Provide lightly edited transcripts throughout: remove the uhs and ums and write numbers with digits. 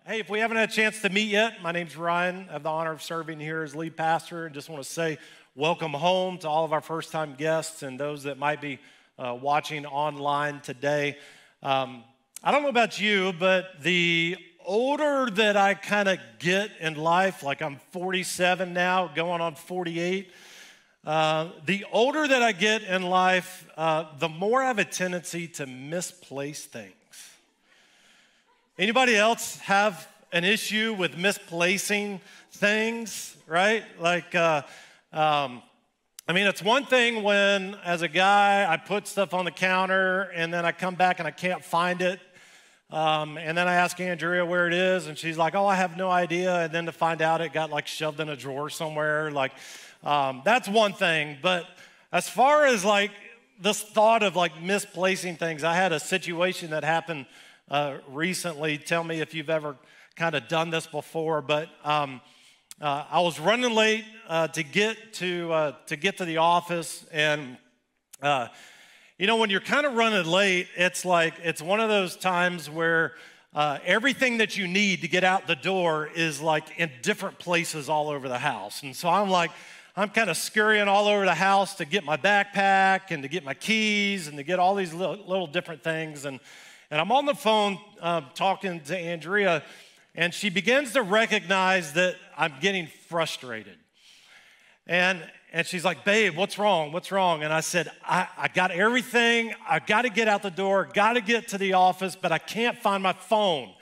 Hey, if we haven't had a chance to meet yet, my name's Ryan. I have the honor of serving here as lead pastor, and just want to say welcome home to all of our first-time guests and those that might be watching online today. I don't know about you, but the older that I kind of get in life, like I'm 47 now, going on 48, the older that I get in life, the more I have a tendency to misplace things. Anybody else have an issue with misplacing things, right? Like, it's one thing when, as a guy, I put stuff on the counter and then I come back and I can't find it. And then I ask Andrea where it is, and she's like, oh, I have no idea. And then to find out it got like shoved in a drawer somewhere. Like, that's one thing. But as far as like this thought of like misplacing things, I had a situation that happened recently. Tell me if you've ever kind of done this before, but I was running late to get to the office, and when you're kind of running late, it's one of those times where everything that you need to get out the door is like in different places all over the house, and so I'm kind of scurrying all over the house to get my backpack and to get my keys and to get all these little different things, and I'm on the phone talking to Andrea, and she begins to recognize that I'm getting frustrated. And she's like, babe, what's wrong? What's wrong? And I said, I got everything. I got to get out the door, got to get to the office, but I can't find my phone.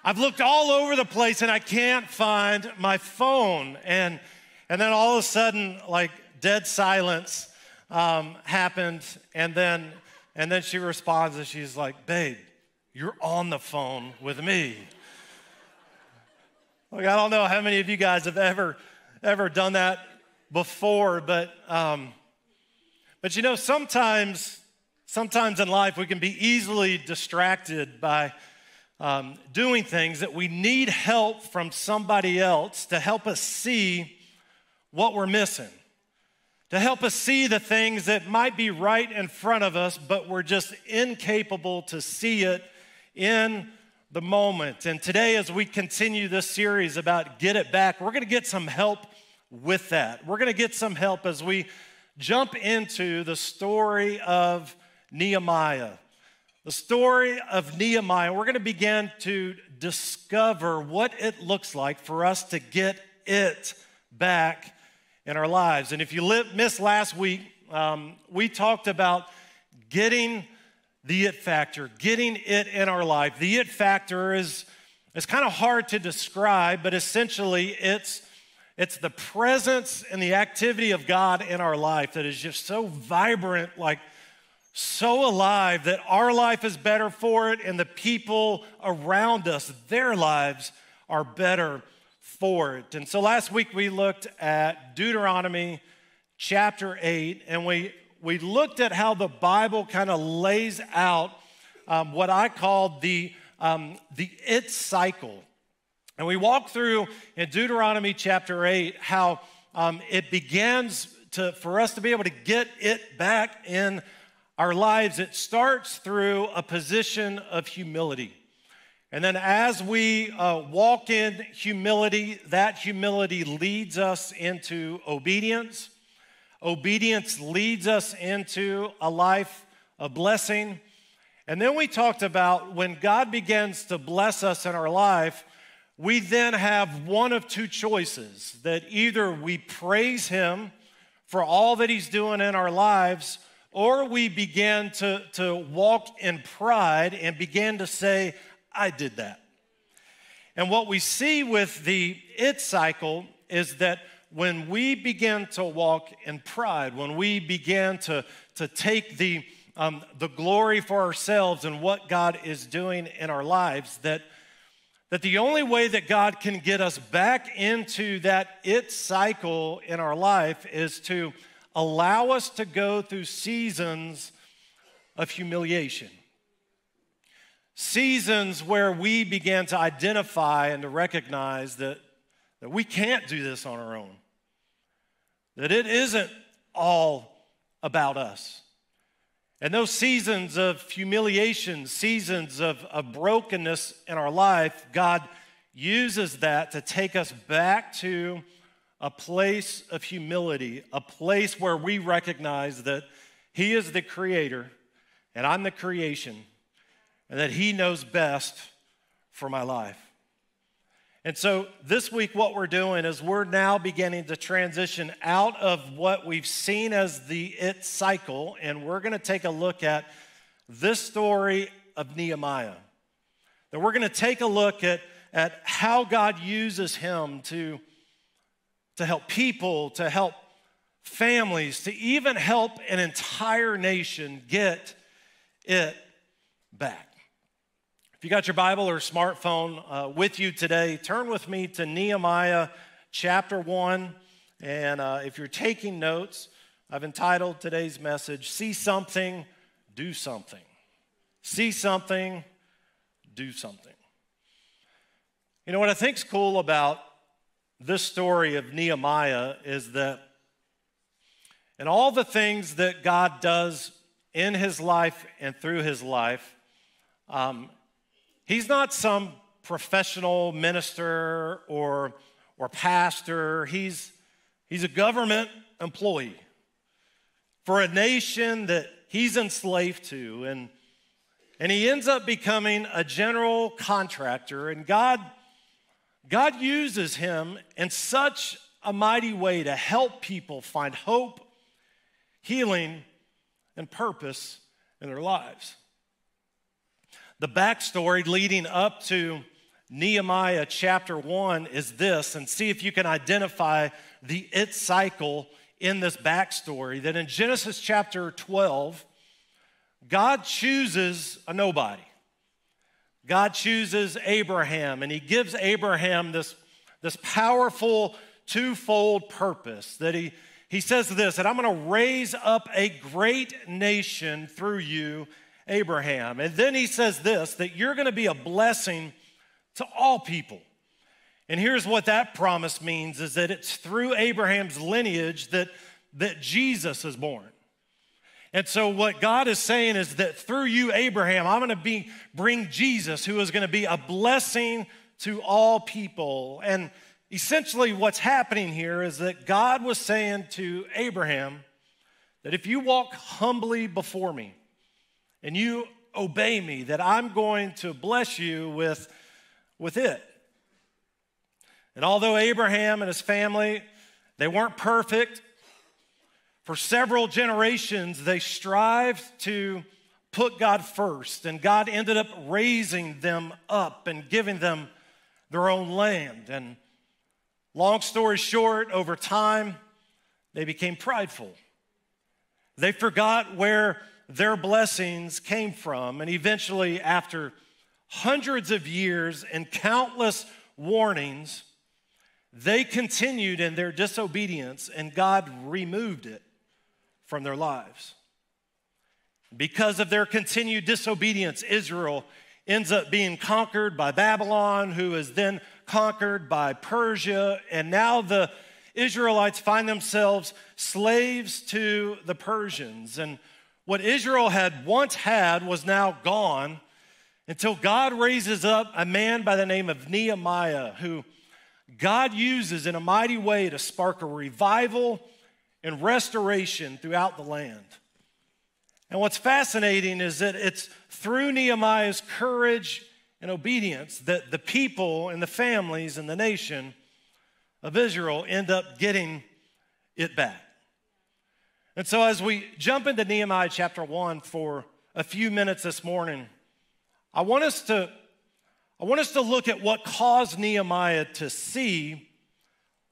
I've looked all over the place, and I can't find my phone. And then all of a sudden, like dead silence happened, and then she responds, and she's like, babe, you're on the phone with me. Like, I don't know how many of you guys have ever done that before, but sometimes in life we can be easily distracted by doing things that we need help from somebody else to help us see what we're missing, to help us see the things that might be right in front of us, but we're just incapable to see it in the moment. And today, as we continue this series about Get It Back, we're going to get some help with that. We're going to get some help as we jump into the story of Nehemiah. The story of Nehemiah, we're going to begin to discover what it looks like for us to get it back in our lives. And if you missed last week, we talked about getting the it factor, getting it in our life. The it factor is kind of hard to describe, but essentially it's the presence and the activity of God in our life that is just so vibrant, like so alive, that our life is better for it, and the people around us, their lives are better for it. And so last week we looked at Deuteronomy chapter 8, and we looked at how the Bible kind of lays out what I call the it cycle. And we walked through in Deuteronomy chapter 8 how it begins for us to be able to get it back in our lives. It starts through a position of humility. And then as we walk in humility, that humility leads us into obedience. Obedience leads us into a life of blessing. And then we talked about when God begins to bless us in our life, we then have one of two choices, that either we praise Him for all that He's doing in our lives, or we begin to walk in pride and begin to say, I did that. And what we see with the it cycle is that when we begin to walk in pride, when we begin to take the glory for ourselves and what God is doing in our lives, that the only way that God can get us back into that it cycle in our life is to allow us to go through seasons of humiliation. Seasons where we begin to identify and to recognize that we can't do this on our own, that it isn't all about us. And those seasons of humiliation, seasons of brokenness in our life, God uses that to take us back to a place of humility, a place where we recognize that He is the creator and I'm the creation, and that He knows best for my life. And so this week what we're doing is we're now beginning to transition out of what we've seen as the it cycle, and we're going to take a look at this story of Nehemiah. That we're going to take a look at how God uses him to help people, to help families, to even help an entire nation get it back. If you got your Bible or smartphone with you today, turn with me to Nehemiah chapter 1. And if you're taking notes, I've entitled today's message, See Something, Do Something. See something, do something. You know what I think's cool about this story of Nehemiah is that in all the things that God does in his life and through his life, he's not some professional minister or pastor. He's a government employee for a nation that he's enslaved to. And he ends up becoming a general contractor. And God uses him in such a mighty way to help people find hope, healing, and purpose in their lives. The backstory leading up to Nehemiah chapter 1 is this, and see if you can identify the it cycle in this backstory, that in Genesis chapter 12, God chooses a nobody. God chooses Abraham, and he gives Abraham this powerful twofold purpose, that he says this, that I'm going to raise up a great nation through you, Abraham. And then he says this, that you're going to be a blessing to all people. And here's what that promise means, is that it's through Abraham's lineage that Jesus is born. And so what God is saying is that through you, Abraham, I'm going to bring Jesus, who is going to be a blessing to all people. And essentially what's happening here is that God was saying to Abraham that if you walk humbly before me and you obey me, that I'm going to bless you with it. And although Abraham and his family, they weren't perfect, for several generations, they strived to put God first, and God ended up raising them up and giving them their own land. And long story short, over time, they became prideful. They forgot where their blessings came from, and eventually, after hundreds of years and countless warnings, they continued in their disobedience, and God removed it from their lives. Because of their continued disobedience, Israel ends up being conquered by Babylon, who is then conquered by Persia, and now the Israelites find themselves slaves to the Persians. And what Israel had once had was now gone until God raises up a man by the name of Nehemiah, who God uses in a mighty way to spark a revival and restoration throughout the land. And what's fascinating is that it's through Nehemiah's courage and obedience that the people and the families and the nation of Israel end up getting it back. And so as we jump into Nehemiah chapter 1 for a few minutes this morning, I want us to look at what caused Nehemiah to see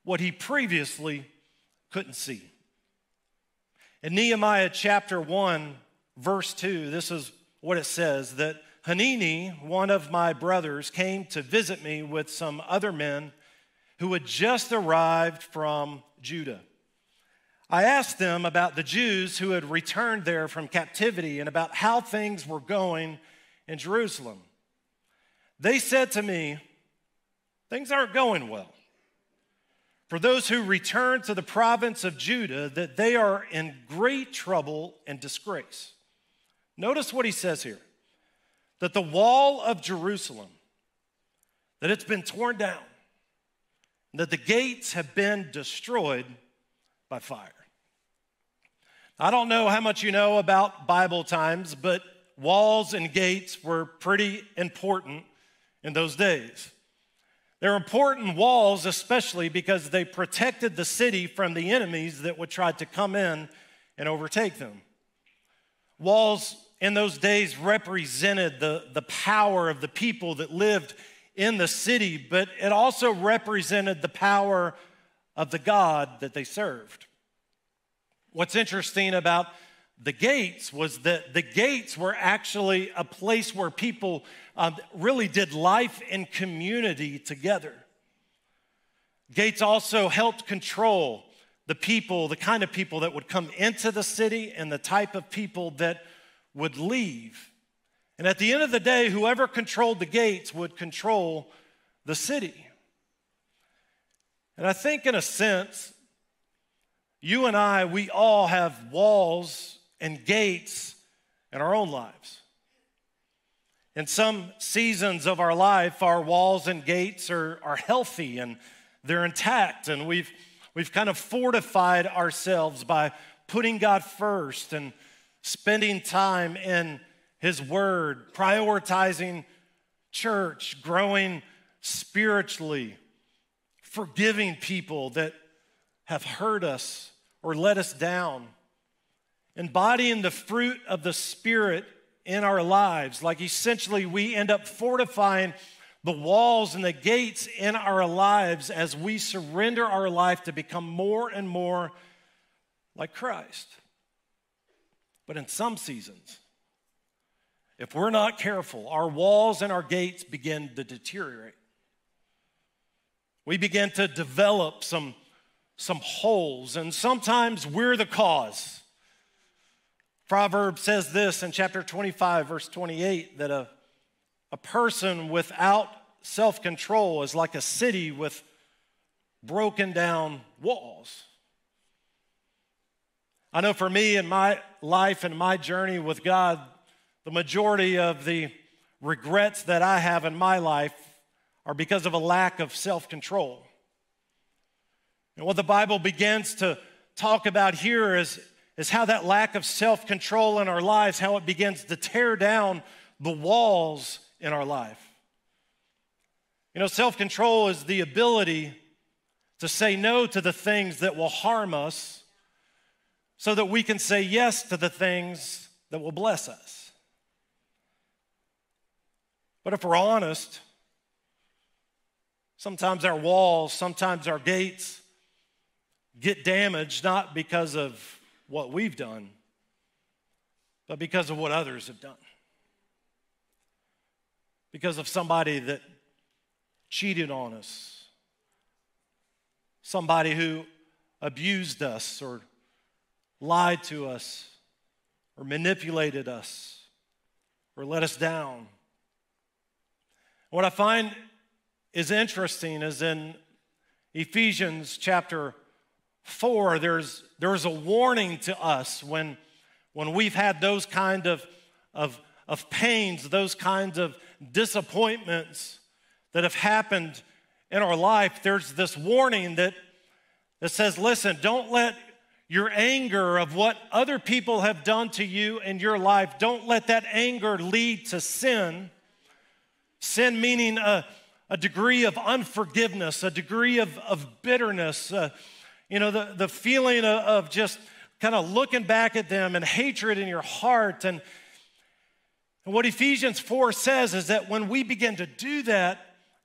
what he previously couldn't see. In Nehemiah chapter 1, verse 2, this is what it says, that Hanani, one of my brothers, came to visit me with some other men who had just arrived from Judah. I asked them about the Jews who had returned there from captivity and about how things were going in Jerusalem. They said to me, things aren't going well. For those who return to the province of Judah, that they are in great trouble and disgrace. Notice what he says here, that the wall of Jerusalem, that it's been torn down, that the gates have been destroyed by fire. I don't know how much you know about Bible times, but walls and gates were pretty important in those days. They're important walls, especially because they protected the city from the enemies that would try to come in and overtake them. Walls in those days represented the power of the people that lived in the city, but it also represented the power of the God that they served. What's interesting about the gates was that the gates were actually a place where people really did life in community together. Gates also helped control the people, the kind of people that would come into the city and the type of people that would leave. And at the end of the day, whoever controlled the gates would control the city. And I think in a sense, you and I, we all have walls and gates in our own lives. In some seasons of our life, our walls and gates are healthy and they're intact, and we've kind of fortified ourselves by putting God first and spending time in His Word, prioritizing church, growing spiritually, forgiving people that have hurt us or let us down, embodying the fruit of the Spirit in our lives. Like essentially we end up fortifying the walls and the gates in our lives as we surrender our life to become more and more like Christ. But in some seasons, if we're not careful, our walls and our gates begin to deteriorate. We begin to develop some holes, and sometimes we're the cause. Proverbs says this in chapter 25, verse 28, that a person without self-control is like a city with broken down walls. I know for me in my life and my journey with God, the majority of the regrets that I have in my life are because of a lack of self-control. And what the Bible begins to talk about here is how that lack of self-control in our lives, how it begins to tear down the walls in our life. You know, self-control is the ability to say no to the things that will harm us so that we can say yes to the things that will bless us. But if we're honest, sometimes our walls, sometimes our gates get damaged not because of what we've done, but because of what others have done. Because of somebody that cheated on us, somebody who abused us or lied to us or manipulated us or let us down. What I find is interesting is in Ephesians chapter 4, there's a warning to us when we've had those kind of pains, those kinds of disappointments that have happened in our life. There's this warning that says, listen, don't let your anger of what other people have done to you in your life, don't let that anger lead to sin. Sin meaning a degree of unforgiveness, a degree of bitterness, the feeling of just kind of looking back at them and hatred in your heart. And what Ephesians 4 says is that when we begin to do that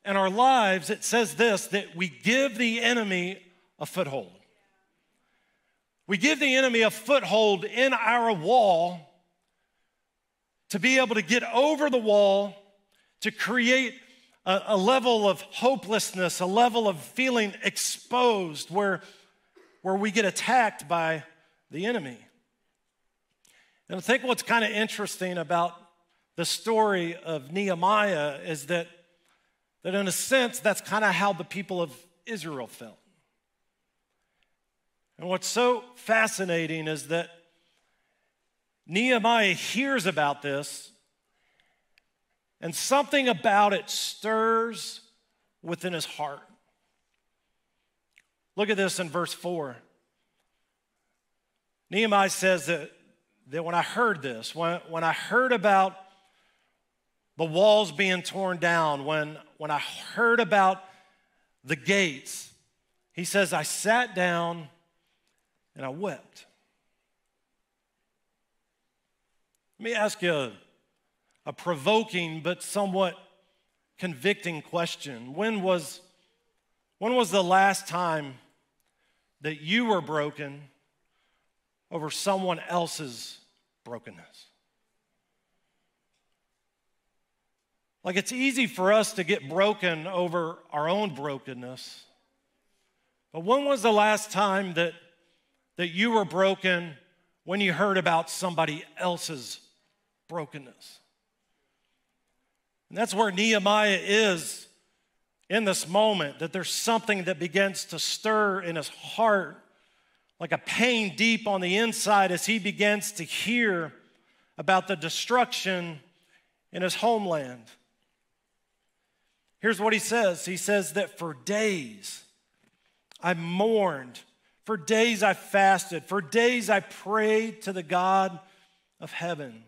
in our lives, it says this, that we give the enemy a foothold. We give the enemy a foothold in our wall to be able to get over the wall, to create a level of hopelessness, a level of feeling exposed where we get attacked by the enemy. And I think what's kind of interesting about the story of Nehemiah is that in a sense, that's kind of how the people of Israel felt. And what's so fascinating is that Nehemiah hears about this, and something about it stirs within his heart. Look at this in verse 4. Nehemiah says that when I heard this, when I heard about the walls being torn down, when I heard about the gates, he says, I sat down and I wept. Let me ask you a provoking but somewhat convicting question. When was the last time that you were broken over someone else's brokenness? Like, it's easy for us to get broken over our own brokenness. But when was the last time that you were broken when you heard about somebody else's brokenness? And that's where Nehemiah is in this moment, that there's something that begins to stir in his heart, like a pain deep on the inside as he begins to hear about the destruction in his homeland. Here's what he says. He says that for days I mourned, for days I fasted, for days I prayed to the God of heaven.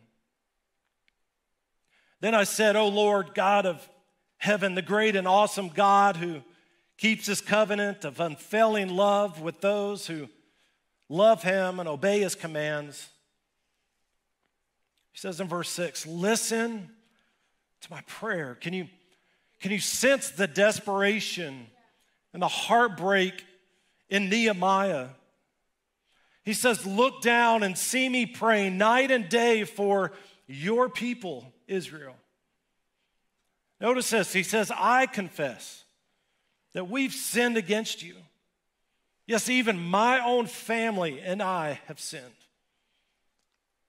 Then I said, O Lord, God of heaven, the great and awesome God who keeps his covenant of unfailing love with those who love him and obey his commands. He says in verse 6, listen to my prayer. Can you sense the desperation and the heartbreak in Nehemiah? He says, look down and see me praying night and day for your people, Israel. Notice this. He says, I confess that we've sinned against you. Yes, even my own family and I have sinned.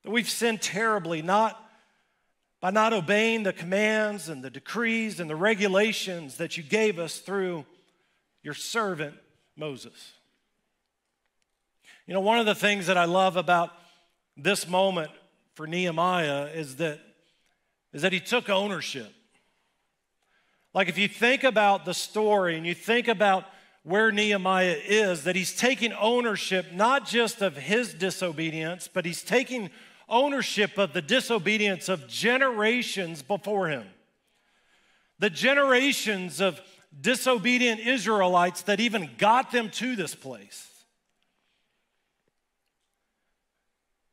That we've sinned terribly, not by not obeying the commands and the decrees and the regulations that you gave us through your servant Moses. You know, one of the things that I love about this moment for Nehemiah is that he took ownership. Like, if you think about the story and you think about where Nehemiah is, that he's taking ownership not just of his disobedience, but he's taking ownership of the disobedience of generations before him. The generations of disobedient Israelites that even got them to this place.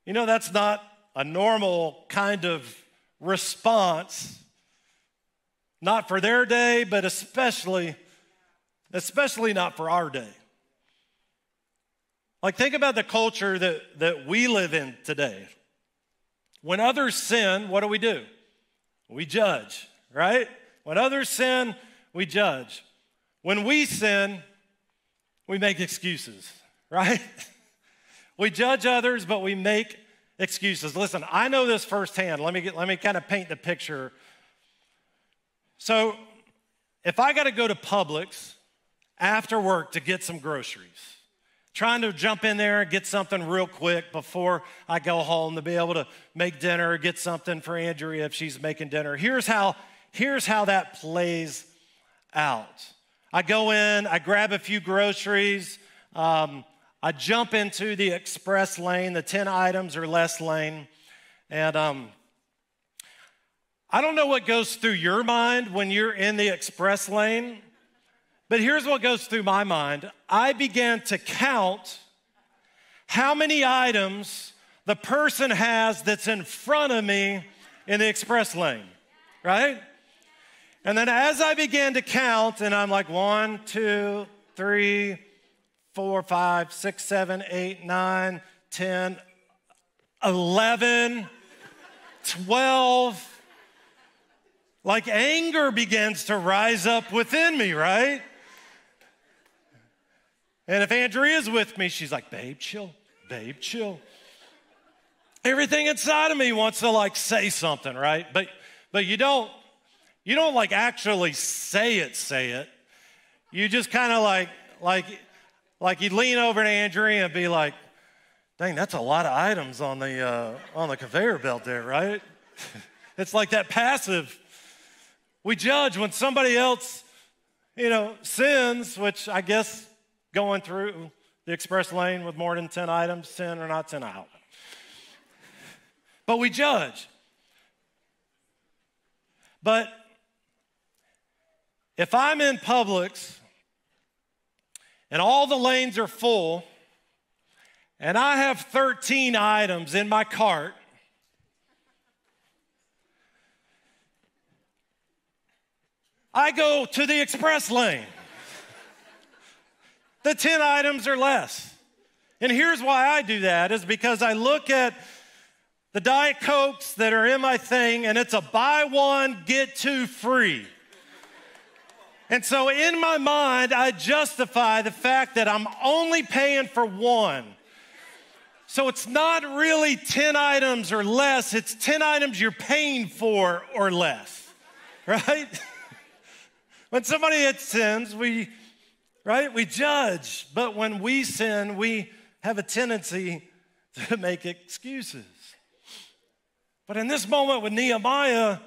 You know, that's not a normal kind of response, not for their day, but especially not for our day. Like, think about the culture that we live in today. When others sin, what do? We judge, right? When others sin, we judge. When we sin, we make excuses, right? We judge others, but we make excuses. Listen, I know this firsthand. Let me kind of paint the picture. So, if I got to go to Publix after work to get some groceries, trying to jump in there and get something real quick before I go home to be able to make dinner or get something for Andrea if she's making dinner. Here's how that plays out. I go in, I grab a few groceries, I jump into the express lane, the 10 items or less lane, and I don't know what goes through your mind when you're in the express lane, but here's what goes through my mind. I began to count how many items the person has that's in front of me in the express lane, right? And then as I began to count, and I'm like 1, 2, 3, 4, 5, 6, 7, 8, 9, 10, 11, 12, like anger begins to rise up within me, right? And if Andrea's with me, she's like, babe, chill, babe, chill. Everything inside of me wants to like say something, right? But you don't like actually say it. You just kind of like you lean over to Andrea and be like, Dang, that's a lot of items on the conveyor belt there, right? It's like that passive. We judge when somebody else, sins, which I guess going through the express lane with more than 10 items, sin or not sin, I don't know. But we judge. But if I'm in Publix and all the lanes are full and I have 13 items in my cart, I go to the express lane. The 10 items or less. And here's why I do that, is because I look at the Diet Cokes that are in my thing, and it's a buy one, get two free. And so in my mind, I justify the fact that I'm only paying for one. So it's not really 10 items or less, it's 10 items you're paying for or less, right? When somebody sins, we judge. But when we sin, we have a tendency to make excuses. But in this moment with Nehemiah,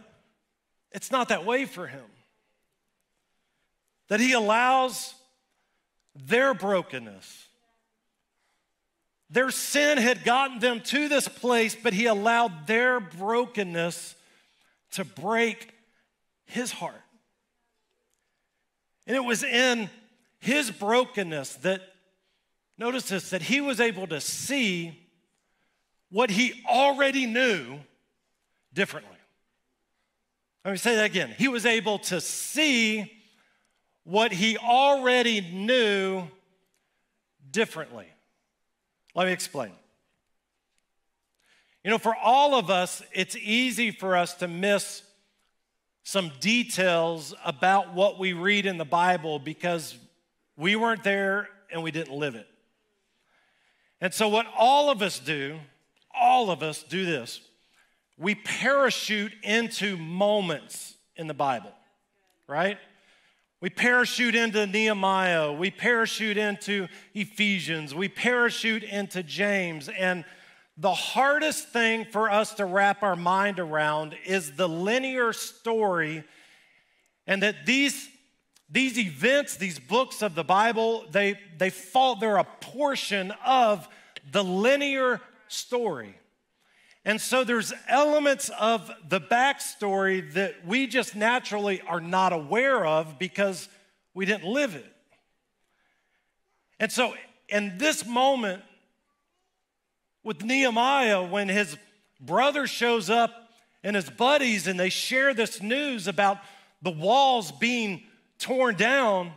it's not that way for him. That he allows their brokenness. Their sin had gotten them to this place, but he allowed their brokenness to break his heart. And it was in his brokenness that, notice this, that he was able to see what he already knew differently. Let me say that again. He was able to see what he already knew differently. Let me explain. For all of us, it's easy for us to miss some details about what we read in the Bible because we weren't there and we didn't live it. And so what all of us do this. We parachute into moments in the Bible, right? We parachute into Nehemiah. We parachute into Ephesians. We parachute into James. And the hardest thing for us to wrap our mind around is the linear story, and that these events, these books of the Bible, they're a portion of the linear story. And so there's elements of the backstory that we just naturally are not aware of because we didn't live it. And so in this moment with Nehemiah, when his brother shows up and his buddies and they share this news about the walls being torn down,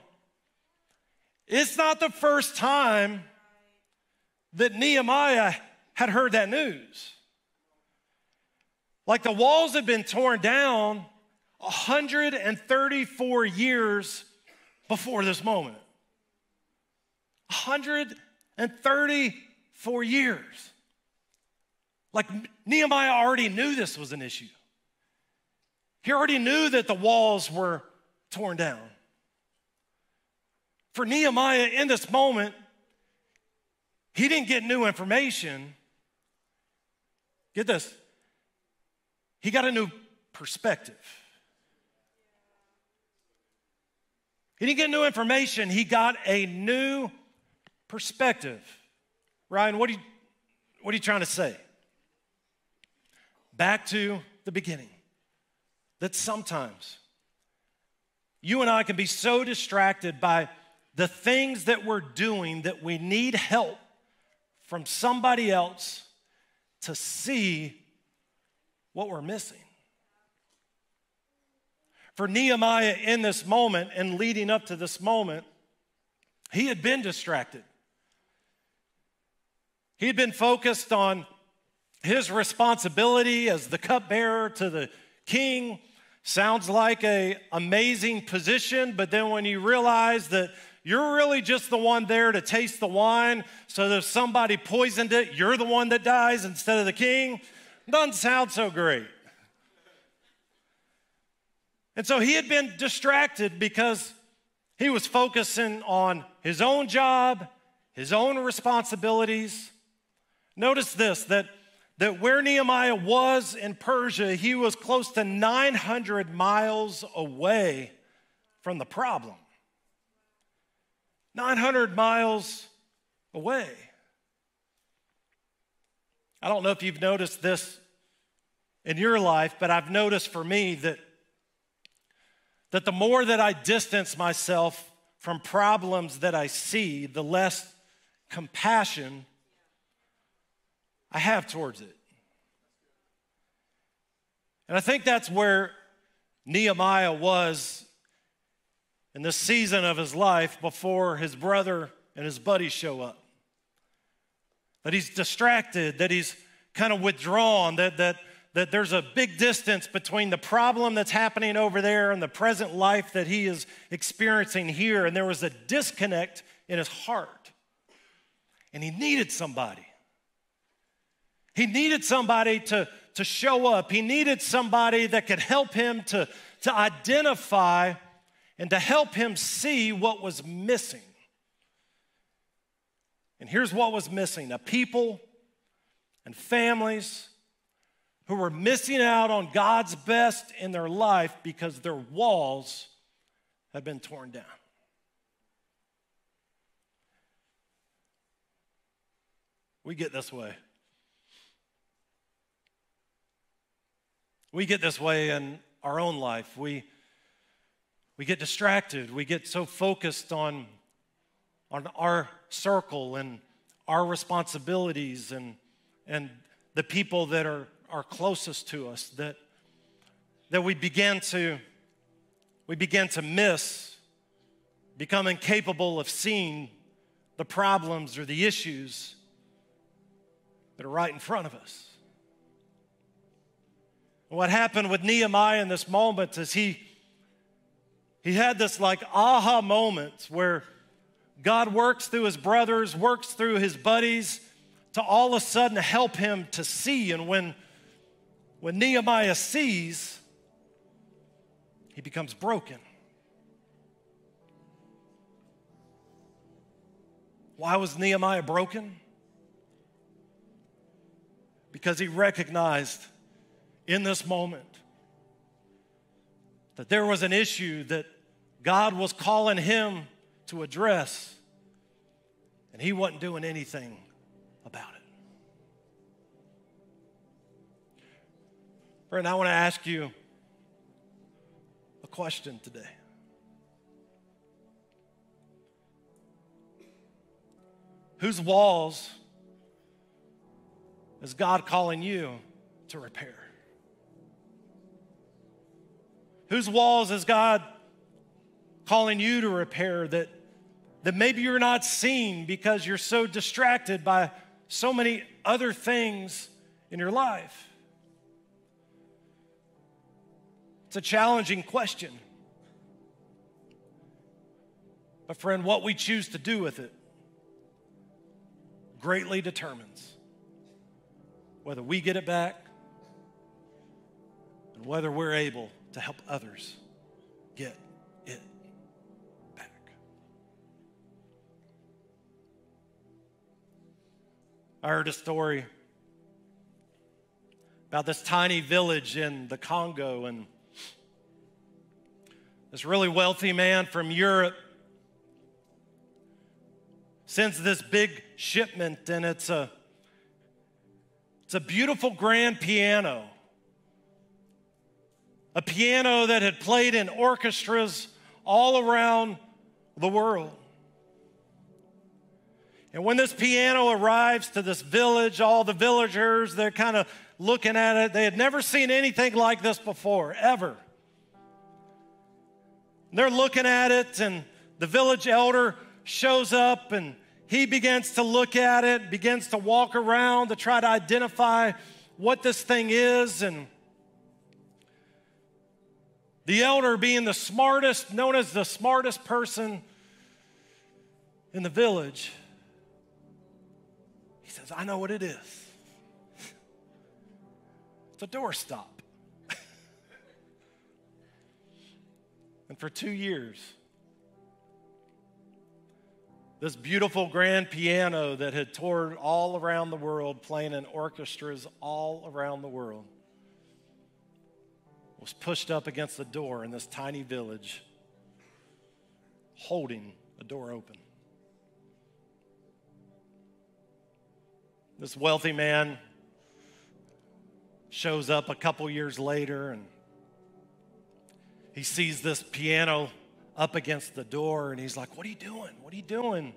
it's not the first time that Nehemiah had heard that news. Like the walls had been torn down 134 years before this moment. 134 years. Like Nehemiah already knew this was an issue. He already knew that the walls were torn down. For Nehemiah in this moment, he didn't get new information. Get this. He got a new perspective. He didn't get new information. He got a new perspective. Ryan, what are you trying to say? Back to the beginning. That sometimes you and I can be so distracted by the things that we're doing that we need help from somebody else to see what we're missing. For Nehemiah in this moment and leading up to this moment, he had been distracted. He had been focused on his responsibility as the cupbearer to the king. Sounds like an amazing position, but then when you realize that you're really just the one there to taste the wine, so that if somebody poisoned it, you're the one that dies instead of the king, doesn't sound so great. And so he had been distracted because he was focusing on his own job, his own responsibilities, Notice this, that where Nehemiah was in Persia, he was close to 900 miles away from the problem. 900 miles away. I don't know if you've noticed this in your life, but I've noticed for me that the more that I distance myself from problems that I see, the less compassion I have towards it. And I think that's where Nehemiah was in this season of his life before his brother and his buddies show up. That he's distracted, that he's kind of withdrawn, that there's a big distance between the problem that's happening over there and the present life that he is experiencing here. And there was a disconnect in his heart. And he needed somebody. He needed somebody to show up. He needed somebody that could help him to identify and to help him see what was missing. And here's what was missing: a people and families who were missing out on God's best in their life because their walls had been torn down. We get this way. We get this way in our own life. We get distracted. We get so focused on our circle and our responsibilities and the people that are closest to us that we begin to miss, become incapable of seeing the problems or the issues that are right in front of us. What happened with Nehemiah in this moment is he had this like aha moment where God works through his brothers, works through his buddies to all of a sudden help him to see. And when Nehemiah sees, he becomes broken. Why was Nehemiah broken? Because he recognized in this moment that there was an issue that God was calling him to address, and he wasn't doing anything about it. Friend, I want to ask you a question today. Whose walls is God calling you to repair? Whose walls is God calling you to repair that maybe you're not seeing because you're so distracted by so many other things in your life? It's a challenging question. But friend, what we choose to do with it greatly determines whether we get it back and whether we're able to help others get it back. I heard a story about this tiny village in the Congo, and this really wealthy man from Europe sends this big shipment, and it's a beautiful grand piano. A piano that had played in orchestras all around the world. And when this piano arrives to this village, all the villagers, they're kind of looking at it. They had never seen anything like this before, ever. They're looking at it, and the village elder shows up, and he begins to look at it, begins to walk around to try to identify what this thing is. And the elder, being the smartest, known as the smartest person in the village, he says, I know what it is. It's a doorstop. And for 2 years, This beautiful grand piano that had toured all around the world, playing in orchestras all around the world, was pushed up against the door in this tiny village, holding a door open. This wealthy man shows up a couple years later, and he sees this piano up against the door, and he's like, "What are you doing? What are you doing?"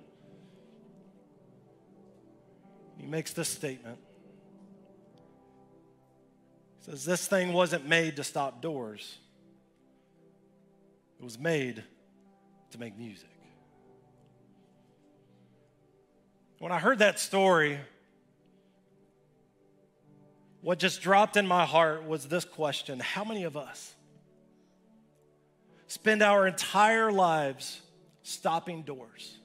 He makes this statement. He says, "This thing wasn't made to stop doors. It was made to make music." When I heard that story, what just dropped in my heart was this question: how many of us spend our entire lives stopping doors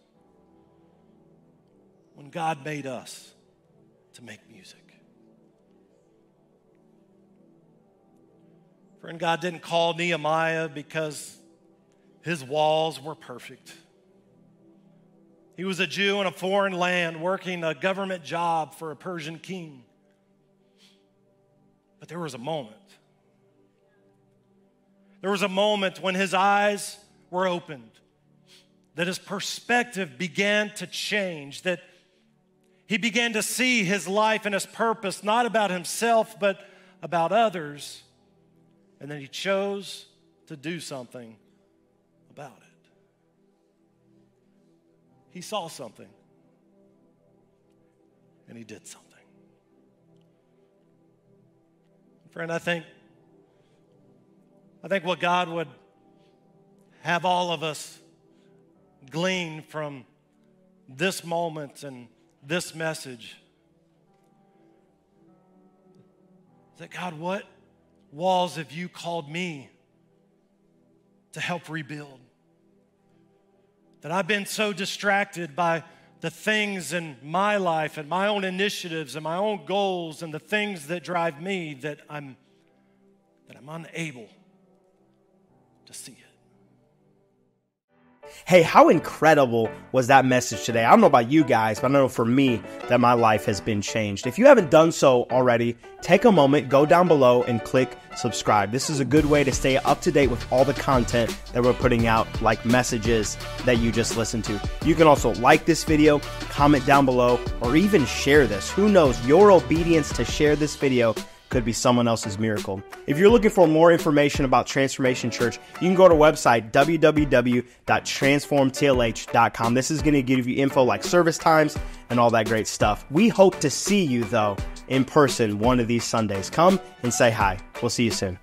when God made us to make music? Friend, God didn't call Nehemiah because his walls were perfect. He was a Jew in a foreign land working a government job for a Persian king. But there was a moment. There was a moment when his eyes were opened, that his perspective began to change, that he began to see his life and his purpose not about himself, but about others. And then he chose to do something about it. He saw something, and he did something. Friend, I think what God would have all of us glean from this moment and this message is that, God, what walls have you called me to help rebuild? That I've been so distracted by the things in my life and my own initiatives and my own goals and the things that drive me that I'm unable to see it. Hey, how incredible was that message today? I don't know about you guys, but I know for me that my life has been changed. If you haven't done so already, take a moment, go down below and click subscribe. This is a good way to stay up to date with all the content that we're putting out, like messages that you just listened to. You can also like this video, comment down below, or even share this. Who knows, your obedience to share this video could be someone else's miracle. If you're looking for more information about Transformation Church, you can go to our website, www.transformtlh.com. This is going to give you info like service times and all that great stuff. We hope to see you, though, in person one of these Sundays. Come and say hi. We'll see you soon.